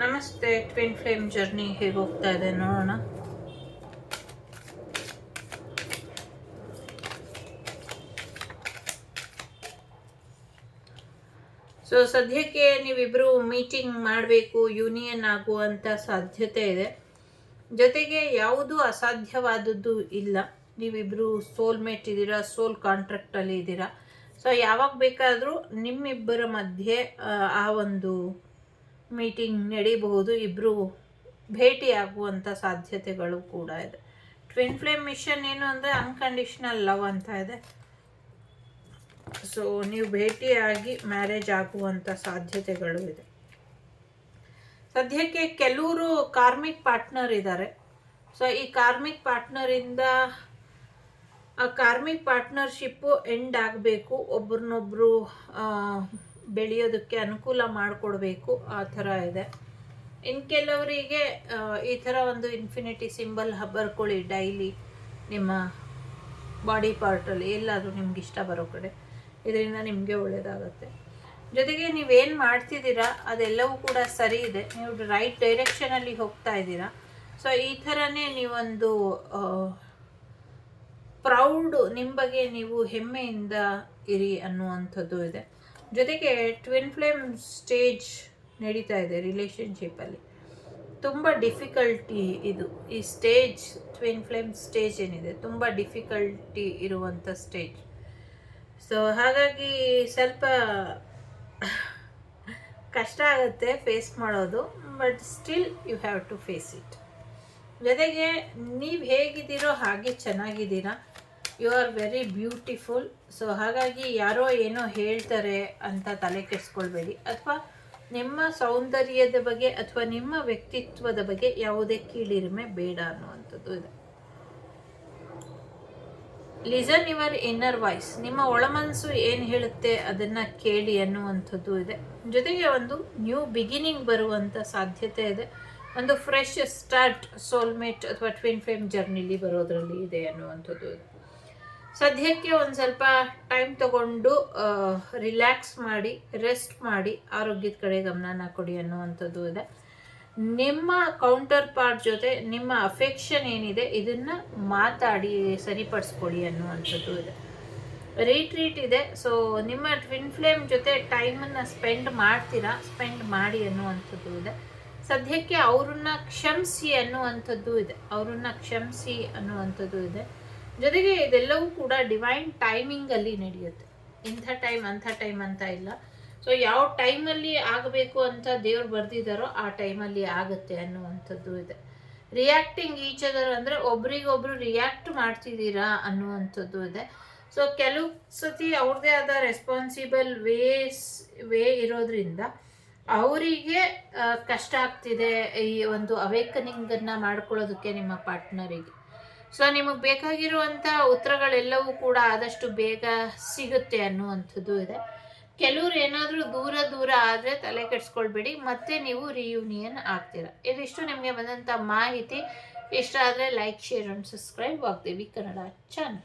ನಮಸ್ತೆ. Twin flame journey ಹೇಗೆ ಹೋಗ್ತಾ ಇದೆ ನೋಡೋಣ. ಸೊ ಸದ್ಯಕ್ಕೆ ನೀವಿಬ್ರು ಮೀಟಿಂಗ್ ಮಾಡಬೇಕು, ಯೂನಿಯನ್ ಆಗುವಂಥ ಸಾಧ್ಯತೆ ಇದೆ. ಜೊತೆಗೆ ಯಾವುದು ಅಸಾಧ್ಯವಾದದ್ದು ಇಲ್ಲ. ನೀವಿಬ್ರು ಸೋಲ್ಮೇಟ್ ಇದ್ದೀರಾ, ಸೋಲ್ ಕಾಂಟ್ರಾಕ್ಟಲ್ಲಿ ಇದ್ದೀರಾ. ಸೊ ಯಾವಾಗ ಬೇಕಾದರೂ ನಿಮ್ಮಿಬ್ಬರ ಮಧ್ಯೆ ಆ ಒಂದು ಮೀಟಿಂಗ್ ನಡೀಬಹುದು. ಇಬ್ಬರು ಭೇಟಿ ಆಗುವಂಥ ಸಾಧ್ಯತೆಗಳು ಕೂಡ ಇದೆ. ಟ್ವಿನ್ ಫ್ಲೇಮ್ ಮಿಷನ್ ಏನು ಅಂದರೆ ಅನ್ಕಂಡೀಷನಲ್ ಲವ್ ಅಂತ ಇದೆ. ಸೊ ನೀವು ಭೇಟಿಯಾಗಿ ಮ್ಯಾರೇಜ್ ಆಗುವಂಥ ಸಾಧ್ಯತೆಗಳು ಇದೆ. ಸದ್ಯಕ್ಕೆ ಕೆಲವರು ಕಾರ್ಮಿಕ್ ಪಾರ್ಟ್ನರ್ ಇದ್ದಾರೆ. ಸೊ ಈ ಕಾರ್ಮಿಕ್ ಪಾರ್ಟ್ನರಿಂದ ಆ ಕಾರ್ಮಿಕ್ ಪಾರ್ಟ್ನರ್ಶಿಪ್ಪು ಎಂಡ್ ಆಗಬೇಕು, ಒಬ್ರನ್ನೊಬ್ರು ಬೆಳೆಯೋದಕ್ಕೆ ಅನುಕೂಲ ಮಾಡಿಕೊಡ್ಬೇಕು, ಆ ಥರ ಇದೆ. ಇನ್ನು ಕೆಲವರಿಗೆ ಈ ಥರ ಒಂದು ಇನ್ಫಿನಿಟಿ ಸಿಂಬಲ್ ಬರ್ಕೊಳ್ಳಿ ಡೈಲಿ ನಿಮ್ಮ ಬಾಡಿ ಪಾರ್ಟಲ್ಲಿ ಎಲ್ಲಾದರೂ ನಿಮ್ಗೆ ಇಷ್ಟ ಬರೋ ಕಡೆ. ಇದರಿಂದ ನಿಮಗೆ ಒಳ್ಳೆಯದಾಗುತ್ತೆ. ಜೊತೆಗೆ ನೀವೇನು ಮಾಡ್ತಿದ್ದೀರಾ ಅದೆಲ್ಲವೂ ಕೂಡ ಸರಿ ಇದೆ. ನೀವು ರೈಟ್ ಡೈರೆಕ್ಷನಲ್ಲಿ ಹೋಗ್ತಾ ಇದ್ದೀರಾ. ಸೊ ಈ ಥರನೇ ನೀವೊಂದು ಪ್ರೌಡ್, ನಿಮ್ಮ ಬಗ್ಗೆ ನೀವು ಹೆಮ್ಮೆಯಿಂದ ಇರಿ ಅನ್ನುವಂಥದ್ದು ಇದೆ. ಜೊತೆಗೆ ಟ್ವಿನ್ ಫ್ಲೇಮ್ ಸ್ಟೇಜ್ ನಡೀತಾ ಇದೆ ರಿಲೇಷನ್ಶಿಪ್ಪಲ್ಲಿ. ತುಂಬ ಡಿಫಿಕಲ್ಟಿ ಇದು. ಈ ಸ್ಟೇಜ್ ಟ್ವಿನ್ ಫ್ಲೇಮ್ ಸ್ಟೇಜ್ ಏನಿದೆ ತುಂಬ ಡಿಫಿಕಲ್ಟಿ ಇರುವಂಥ ಸ್ಟೇಜ್. ಸೊ ಹಾಗಾಗಿ ಸ್ವಲ್ಪ ಕಷ್ಟ ಆಗುತ್ತೆ ಫೇಸ್ ಮಾಡೋದು, but still you have to face it. ಜೊತೆಗೆ ನೀವು ಹೇಗಿದ್ದೀರೋ ಹಾಗೆ ಚೆನ್ನಾಗಿದ್ದೀರಾ. You are very beautiful. So ಹಾಗಾಗಿ ಯಾರೋ ಏನೋ ಹೇಳ್ತಾರೆ ಅಂತ ತಲೆ ಕೆಡಿಸ್ಕೊಳ್ಬೇಡಿ, ಅಥವಾ ನಿಮ್ಮ ಸೌಂದರ್ಯದ ಬಗ್ಗೆ ಅಥವಾ ನಿಮ್ಮ ವ್ಯಕ್ತಿತ್ವದ ಬಗ್ಗೆ ಯಾವುದೇ ಕೀಳಿರಿಮೆ ಬೇಡ ಅನ್ನುವಂಥದ್ದು ಇದೆ. Listen your inner voice. ನಿಮ್ಮ ಒಳಮನಸ್ಸು ಏನು ಹೇಳುತ್ತೆ ಅದನ್ನು ಕೇಳಿ ಅನ್ನುವಂಥದ್ದು ಇದೆ. ಜೊತೆಗೆ ಒಂದು ನ್ಯೂ ಬಿಗಿನಿಂಗ್ ಬರುವಂಥ ಸಾಧ್ಯತೆ ಇದೆ. ಒಂದು ಫ್ರೆಶ್ ಸ್ಟಾರ್ಟ್ ಸೋಲ್ಮೇಟ್ ಅಥವಾ ಟ್ವಿನ್ ಫ್ಲೇಮ್ ಜರ್ನಿಲಿ ಬರೋದ್ರಲ್ಲಿ ಇದೆ ಅನ್ನುವಂಥದ್ದು ಇದೆ. ಸದ್ಯಕ್ಕೆ ಒಂದು ಸ್ವಲ್ಪ ಟೈಮ್ ತಗೊಂಡು ರಿಲ್ಯಾಕ್ಸ್ ಮಾಡಿ, ರೆಸ್ಟ್ ಮಾಡಿ, ಆರೋಗ್ಯದ ಕಡೆ ಗಮನನ ಕೊಡಿ ಅನ್ನುವಂಥದ್ದು ಇದೆ. ನಿಮ್ಮ ಕೌಂಟರ್ ಪಾರ್ಟ್ ಜೊತೆ ನಿಮ್ಮ ಅಫೆಕ್ಷನ್ ಏನಿದೆ ಇದನ್ನು ಮಾತಾಡಿ ಸರಿಪಡಿಸ್ಕೊಡಿ ಅನ್ನುವಂಥದ್ದು ಇದೆ. ರೀಟ್ರೀಟ್ ಇದೆ. ಸೊ ನಿಮ್ಮ ಟ್ವಿನ್ ಫ್ಲೇಮ್ ಜೊತೆ ಟೈಮನ್ನು ಸ್ಪೆಂಡ್ ಮಾಡಿ ಅನ್ನುವಂಥದ್ದು ಇದೆ. ಸದ್ಯಕ್ಕೆ ಅವ್ರನ್ನ ಕ್ಷಮಿಸಿ ಅನ್ನುವಂಥದ್ದು ಇದೆ. ಜೊತೆಗೆ ಇದೆಲ್ಲವೂ ಕೂಡ ಡಿವೈನ್ ಟೈಮಿಂಗಲ್ಲಿ ನಡೆಯುತ್ತೆ. ಇಂಥ ಟೈಮ್ ಅಂಥ ಟೈಮ್ ಅಂತ ಇಲ್ಲ. ಸೊ ಯಾವ ಟೈಮಲ್ಲಿ ಆಗಬೇಕು ಅಂತ ದೇವ್ರು ಬರೆದಿದ್ದಾರೋ ಆ ಟೈಮಲ್ಲಿ ಆಗುತ್ತೆ ಅನ್ನುವಂಥದ್ದು ಇದೆ. ರಿಯಾಕ್ಟಿಂಗ್ ಈಚ್ ಅದರ್ ಅಂದರೆ ಒಬ್ರಿಗೊಬ್ರು ರಿಯಾಕ್ಟ್ ಮಾಡ್ತಿದ್ದೀರಾ ಅನ್ನುವಂಥದ್ದು ಇದೆ. ಸೊ ಕೆಲವು ಸತಿ ಅವ್ರದ್ದೇ ಆದ ರೆಸ್ಪಾನ್ಸಿಬಲ್ ವೇ ಇರೋದ್ರಿಂದ ಅವರಿಗೆ ಕಷ್ಟ ಆಗ್ತಿದೆ ಈ ಒಂದು ಅವೇಕನಿಂಗನ್ನು ಮಾಡ್ಕೊಳ್ಳೋದಕ್ಕೆ ನಿಮ್ಮ ಪಾರ್ಟ್ನರಿಗೆ. ಸೊ ನಿಮಗೆ ಬೇಕಾಗಿರುವಂಥ ಉತ್ತರಗಳೆಲ್ಲವೂ ಕೂಡ ಆದಷ್ಟು ಬೇಗ ಸಿಗುತ್ತೆ ಅನ್ನುವಂಥದ್ದು ಇದೆ. ಕೆಲವ್ರು ಏನಾದರೂ ದೂರ ಆದರೆ ತಲೆ ಕೆಡಿಸ್ಕೊಳ್ಬೇಡಿ, ಮತ್ತೆ ನೀವು ರಿಯೂನಿಯನ್ ಆಗ್ತೀರಾ. ಇದಿಷ್ಟು ನಿಮಗೆ ಬಂದಂಥ ಮಾಹಿತಿ. ಇಷ್ಟ ಆದರೆ like, share and subscribe Vagdevi Kannada channel.